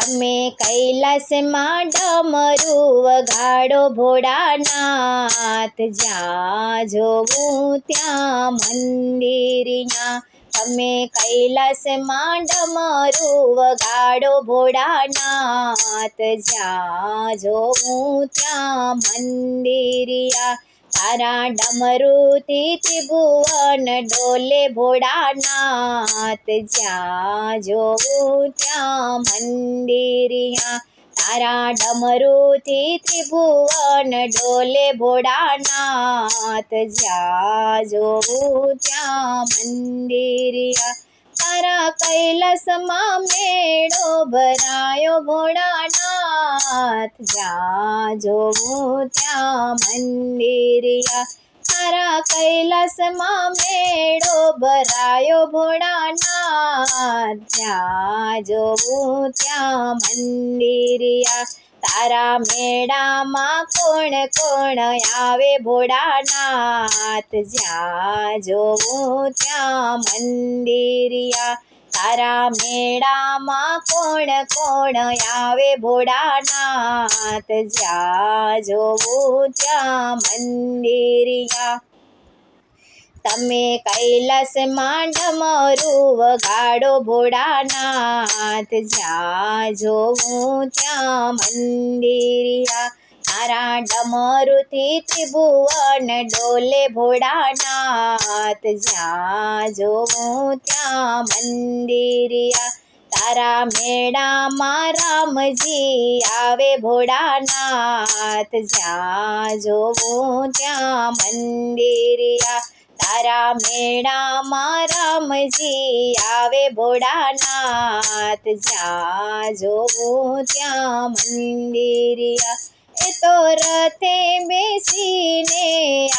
તમે કૈલાસમાં ડમરુ વગાડો ભોળાનાથ, જ્યાં જોવું ત્યાં મંદિરના। તમે કૈલાસમાં ડમરુ વગાડો ભોળાનાથ, જ્યાં જોવું ત્યાં મંદિરિયા। તારા ડમરુથી ત્રિભુવન ડોલે ભોળાનાથ, જ્યાં જોવું ત્યાં મંદિરિયા। તારા ડમરુથી ત્રિભુવન ડોલે ભોળાનાથ, જ્યાં જોવું ત્યાં મંદિરિયા। તારા કૈલાસમાં મેળો ભરાયો ભોળાનાથ, જ્યાં જોવું ત્યાં મંદિરિયા। તારા કૈલાસમાં મેળો ભરાયો ભોળાનાથ, જ્યાં જોવું ત્યાં મંદિરિયા। તારા મેળામાં કોણ કોણ આવે ભોળાનાથ, જ્યાં જોવું ત્યાં મંદિરિયા। તારા મેળામાં કોણ કોણ આવે ભોળાનાથ, જ્યાં જોવું ત્યાં મંદિરિયા। તમે કૈલાસમાં ડમરુ વગાડો ભોળાનાથ, જ્યાં જોવું ત્યાં મંદિરિયા। તારા ડમરુથી ત્રિભુવન ડોલે ભોળાનાથ, જ્યાં જોવું ત્યાં મંદિરિયા। તારા મેળામાં રામજી આવે ભોળાનાથ, જ્યાં જોવું ત્યાં મંદિરિયા। તારા મેળામાં રામજી આવે ભોળાનાથ, જ્યાં જોવું ત્યાં મંદિરિયા। એ તો રથે બેસીને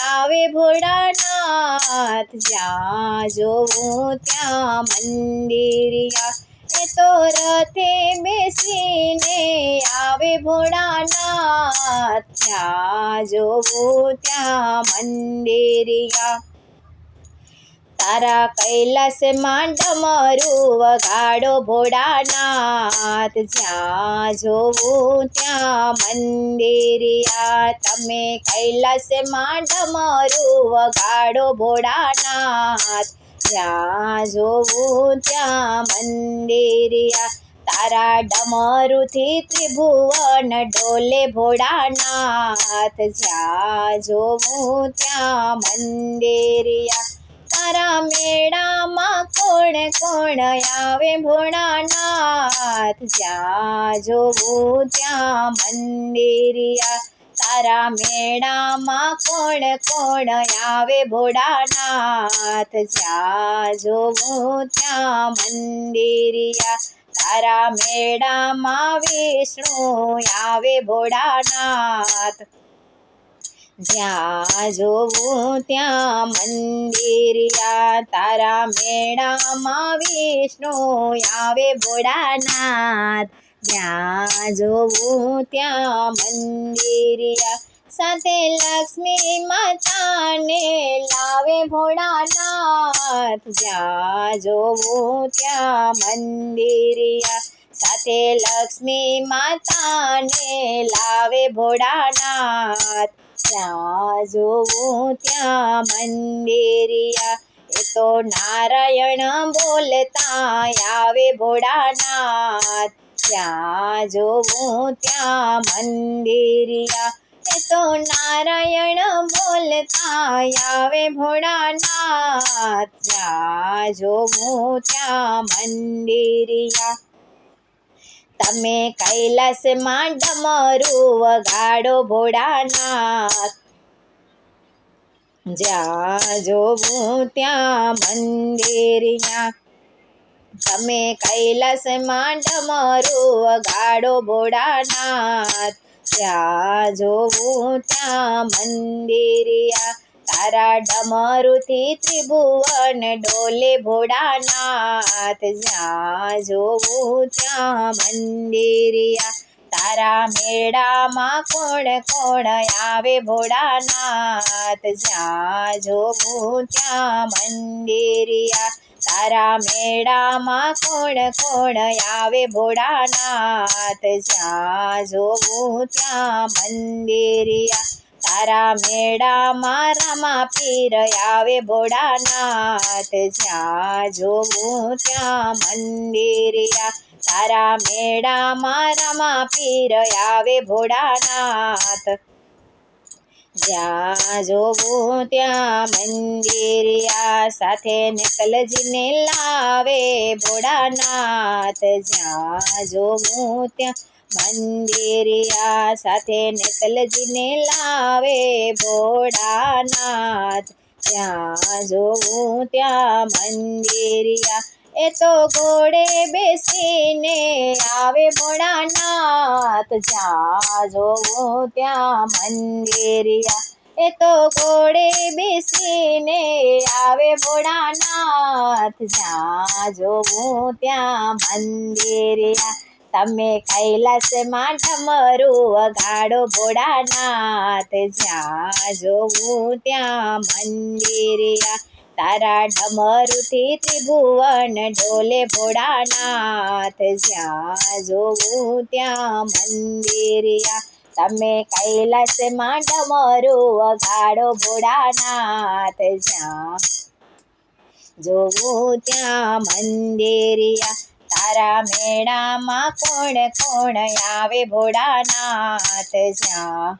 આવે ભોળાનાથ, જ્યાં જોવું ત્યાં મંદિરિયા। એ તો રથે બેસીને આવે ભોળાનાથ, જ્યાં જોવું ત્યાં મંદિરિયા। તારા કૈલાસમાં ડમરુ વગાડો ભોળાનાથ, જ્યાં જોવું ત્યાં મંદિરિયા। તમે કૈલાસમાં ડમરુ વગાડો ભોળાનાથ, જ્યાં જોવું ત્યાં મંદિરિયા। તારા ડમરુથી ત્રિભુવન ડોલે ભોળાનાથ, જ્યાં જોવું ત્યાં મંદિરિયા। તારા મેળામાં કોણ કોણ આવે ભોળાનાથ, જ્યાં જોવું ત્યાં મંદિરિયા। તારા મેળામાં કોણ કોણ આવે ભોળાનાથ, જ્યાં જોવું ત્યાં મંદિરિયા। તારા મેળામાં વિષ્ણુ આવે ભોળાનાથ, જ્યાં જોવું ત્યાં મંદિરિયા। તારા મેળામાં વિષ્ણુ આવે ભોળાનાથ, જ્યાં જોવું ત્યાં મંદિરિયા। સાથે લક્ષ્મી માતાને લાવે ભોળાનાથ, જ્યાં જોવું ત્યાં મંદિરિયા। સાથે લક્ષ્મી માતાને લાવે ભોળાનાથ, જ્યાં જોવું ત્યાં મંદિરિયા। એ તો નારાયણ બોલતા આવે ભોળાનાથ, જ્યાં જોવું ત્યાં મંદિરિયા। એ તો નારાયણ બોલતા આવે ભોળાનાથ, જ્યાં જોવું ત્યાં મંદિરિયા। તમે કૈલાસમાં ડમરુ વગાડો ભોળાનાથ, જ્યાં જોવું ત્યાં મંદિરિયા। તમે કૈલાસમાં ડમરુ વગાડો ભોળાનાથ, જ્યાં જોવું ત્યાં મંદિરિયા। તારા ડમરુથી ત્રિભુવન ડોલે ભોળાનાથ, જ્યાં જોવું ત્યાં મંદિરિયા। તારા મેળામાં કોણ કોણ આવે ભોળાનાથ, જ્યાં જોવું ત્યાં મંદિરિયા। તારા મેળામાં કોણ કોણ આવે ભોળાનાથ, જ્યાં જોવું ત્યાં મંદિરિયા. તારા મેળામાં રામા પીર આવે ભોળાનાથ, જ્યાં જોવું ત્યાં મંદિરિયા. તારા મેળામાં રામા પીર આવે ભોળાનાથ, જ્યાં જોવું ત્યાં મંદિરિયા. સાથે નેતલજીને લાવે ભોળાનાથ, જ્યાં જોવું ત્યાં મંદિરિયા. સાથે નેતલજીને લાવે ભોળાનાથ, જ્યાં જોવું ત્યાં મંદિરિયા. એ તો ઘોડે બેસીને આવે ભોળાનાથ, જ્યાં જોવું ત્યાં મંદિરિયા. એ તો ઘોડે બેસીને આવે ભોળાનાથ, જ્યાં જોવું ત્યાં મંદિરિયા. તમે કૈલાસમાં ડમરું વગાડો ભોળાનાથ, જ્યાં જોવું ત્યાં મંદિરિયા. તારા ડમરુથી ત્રિભુવન ડોલે ભોળાનાથ, જ્યાં જોવું ત્યાં મંદિરિયા. તમે કૈલાસમાં ડમરું વગાડો ભોળાનાથ, જ્યાં જોવું ત્યાં મંદિરિયા. તારા મેળામાં કોણ કોણ આવે ભોળાનાથ, જ્યાં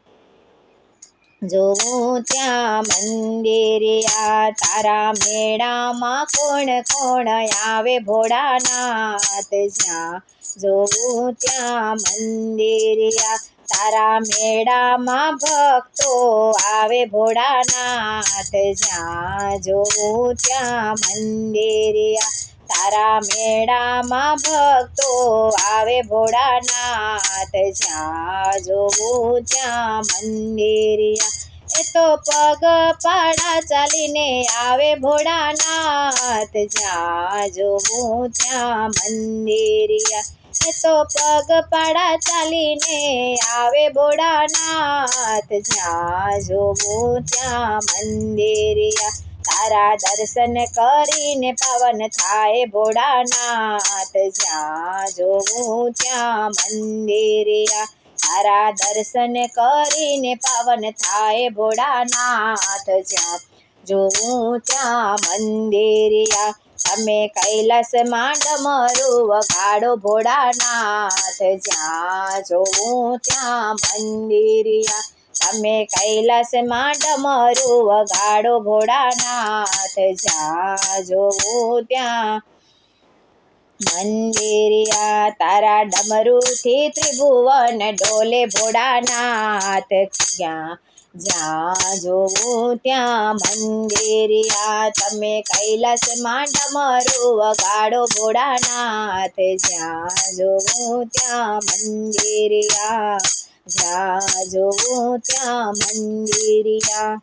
જોવું ત્યાં મંદિરિયા. તારા મેળામાં કોણ કોણ આવે ભોળાનાથ, જ્યાં જોવું ત્યાં મંદિરિયા. તારા મેળામાં ભક્તો આવે ભોળાનાથ, જ્યાં જોવું ત્યાં મંદિરિયા. તારા મેળામાં ભક્તો આવે ભોળાનાથ, જ્યાં જોવું ત્યાં મંદિરિયા. એ તો પગપાળા ચાલીને આવે ભોળાનાથ, જ્યાં જોવું ત્યાં મંદિરિયા. એ તો પગપાળા ચાલીને આવે ભોળાનાથ, જ્યાં જોવું ત્યાં મંદિરિયા. તારા દર્શન કરીને પાવન થાય ભોળાનાથ, જ્યાં જોવું ત્યાં મંદિરિયા. તારા દર્શન કરીને પાવન થાય ભોળાનાથ, જ્યાં જોવું ત્યાં મંદિરિયા. તમે કૈલાસમાં ડમરું વગાડો ભોળાનાથ, જ્યાં જોવું ત્યાં મંદિરિયા. તમે કૈલાસમાં ડમરું વગાડો ભોળાનાથ, જ્યાં જોવું ત્યાં મંદિરિયા. તારા ડમરુથી ત્રિભુવન ડોલે ભોળાનાથ, જ્યાં જોવું ત્યાં મંદિરિયા. તમે કૈલાસમાં ડમરું વગાડો ભોળાનાથ, જ્યાં જોવું ત્યાં મંદિરિયા. જ્યાં જોવું ત્યાં મંદિરિયા.